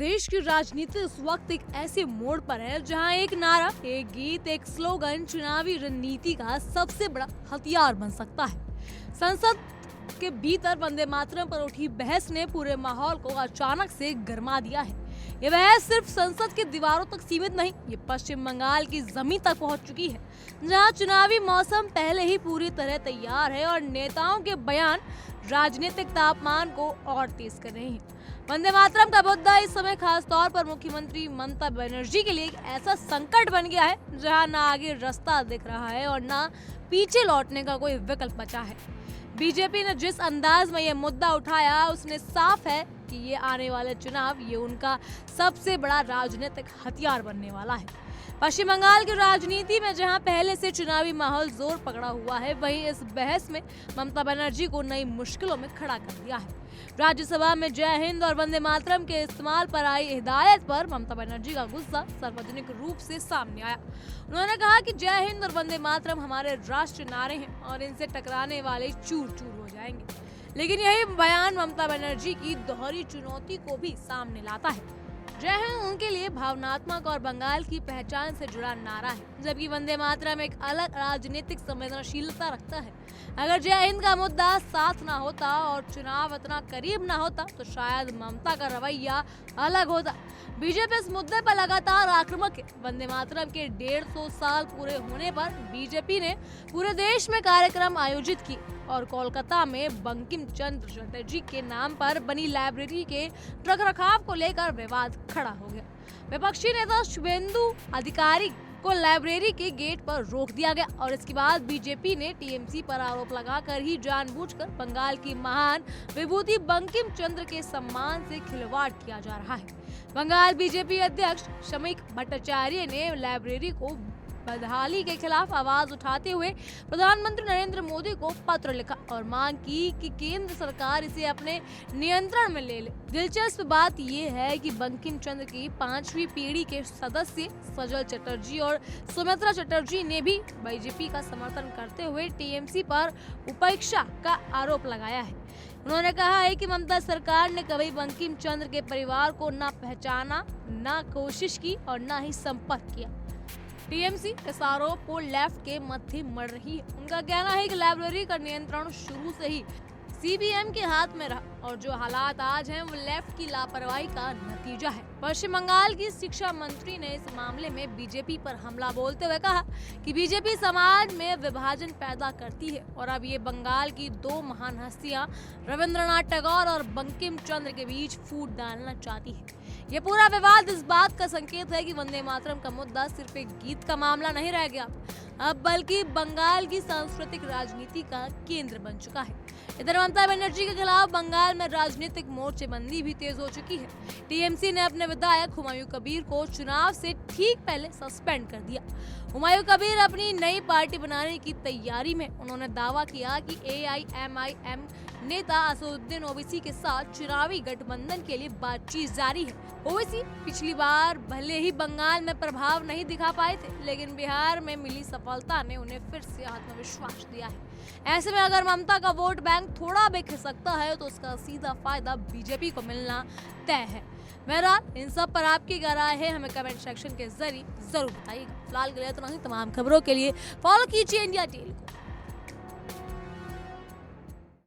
देश की राजनीति इस वक्त एक ऐसे मोड़ पर है जहां एक नारा, एक गीत, एक स्लोगन चुनावी रणनीति का सबसे बड़ा हथियार बन सकता है। संसद के भीतर वंदे मातरम पर उठी बहस ने पूरे माहौल को अचानक से गरमा दिया है। ये बहस सिर्फ संसद की दीवारों तक सीमित नहीं, ये पश्चिम बंगाल की जमीन तक पहुंच चुकी है, जहां चुनावी मौसम पहले ही पूरी तरह तैयार है और नेताओं के बयान राजनीतिक तापमान को और तेज कर रहे हैं। वंदे मातरम का मुद्दा इस समय खास तौर पर मुख्यमंत्री ममता बनर्जी के लिए एक ऐसा संकट बन गया है जहां ना आगे रास्ता दिख रहा है और ना पीछे लौटने का कोई विकल्प बचा है। बीजेपी ने जिस अंदाज में ये मुद्दा उठाया उसने साफ है कि ये आने वाले चुनाव ये उनका सबसे बड़ा राजनीतिक हथियार बनने वाला है। पश्चिम बंगाल की राजनीति में जहां पहले से चुनावी माहौल जोर पकड़ा हुआ है, वहीं इस बहस में ममता बनर्जी को नई मुश्किलों में खड़ा कर दिया है। राज्यसभा में जय हिंद और वंदे मातरम के इस्तेमाल पर आई हिदायत पर ममता बनर्जी का गुस्सा सार्वजनिक रूप से सामने आया। उन्होंने कहा कि जय हिंद और वंदे मातरम हमारे राष्ट्रीय नारे हैं और इनसे टकराने वाले चूर चूर हो जाएंगे। लेकिन यही बयान ममता बनर्जी की दोहरी चुनौती को भी सामने लाता है। जय हिंद उनके लिए भावनात्मक और बंगाल की पहचान से जुड़ा नारा है, जबकि वंदे मातरम एक अलग राजनीतिक संवेदनशीलता रखता है। अगर जय हिंद का मुद्दा साथ ना होता और चुनाव इतना करीब ना होता तो शायद ममता का रवैया अलग होता। बीजेपी इस मुद्दे पर लगातार आक्रामक है। वंदे मातरम के 150 साल पूरे होने पर बीजेपी ने पूरे देश में कार्यक्रम आयोजित किए और कोलकाता में बंकिम चंद्र चटर्जी के नाम पर बनी लाइब्रेरी के रखरखाव को लेकर विवाद खड़ा हो गया। विपक्षी नेता शुभेंदु अधिकारी को लाइब्रेरी के गेट पर रोक दिया गया और इसके बाद बीजेपी ने टीएमसी पर आरोप लगाकर ही जानबूझकर बंगाल की महान विभूति बंकिम चंद्र के सम्मान से खिलवाड़ किया जा रहा है। बंगाल बीजेपी अध्यक्ष शमीक भट्टाचार्य ने लाइब्रेरी को बदहाली के खिलाफ आवाज उठाते हुए प्रधानमंत्री नरेंद्र मोदी को पत्र लिखा और मांग की कि केंद्र सरकार इसे अपने नियंत्रण में ले ले। दिलचस्प बात यह है कि बंकिम चंद्र की 5वीं पीढ़ी के सदस्य सजल चटर्जी और सुमित्रा चटर्जी ने भी बीजेपी का समर्थन करते हुए टीएमसी पर उपेक्षा का आरोप लगाया है। उन्होंने कहा है कि ममता सरकार ने कभी बंकिम चंद्र के परिवार को न पहचाना, न कोशिश की और न ही संपर्क किया। टीएमसी इस आरोप को लेफ्ट के मत्थे मर रही है। उनका कहना है कि लाइब्रेरी का नियंत्रण शुरू से ही सीबीएम के हाथ में रहा और जो हालात आज हैं वो लेफ्ट की लापरवाही का नतीजा है। पश्चिम बंगाल की शिक्षा मंत्री ने इस मामले में बीजेपी पर हमला बोलते हुए कहा कि बीजेपी समाज में विभाजन पैदा करती है और अब ये बंगाल की 2 महान हस्तियां रविंद्रनाथ टैगोर और बंकिम चंद्र के बीच फूट डालना चाहती है। ये पूरा विवाद इस बात का संकेत है कि वंदे मातरम का मुद्दा सिर्फ एक गीत का मामला नहीं रह गया अब बल्कि बंगाल की सांस्कृतिक राजनीति का केंद्र बन चुका है। इधर ममता बनर्जी के खिलाफ बंगाल में राजनीतिक मोर्चेबंदी भी तेज हो चुकी है। टीएमसी ने अपने विधायक हुमायूं कबीर को चुनाव से ठीक पहले सस्पेंड कर दिया। हुमायूं कबीर अपनी नई पार्टी बनाने की तैयारी में उन्होंने दावा किया कि एआईएमआईएम नेता असदुद्दीन ओवैसी के साथ चुनावी गठबंधन के लिए बातचीत जारी है। ओवैसी पिछली बार भले ही बंगाल में प्रभाव नहीं दिखा पाए थे, लेकिन बिहार में मिली सफलता ने उन्हें फिर से आत्मविश्वास दिया है। ऐसे में अगर ममता का वोट बैंक थोड़ा भी खिसकता है तो उसका सीधा फायदा बीजेपी को मिलना तय है। बहरहाल इन सब पर आपकी क्या राय है हमें कमेंट सेक्शन के जरिए जरूर बताइएगा। फिलहाल के लिए तो नहीं, तमाम खबरों के लिए फॉलो कीजिए इंडिया टेल को।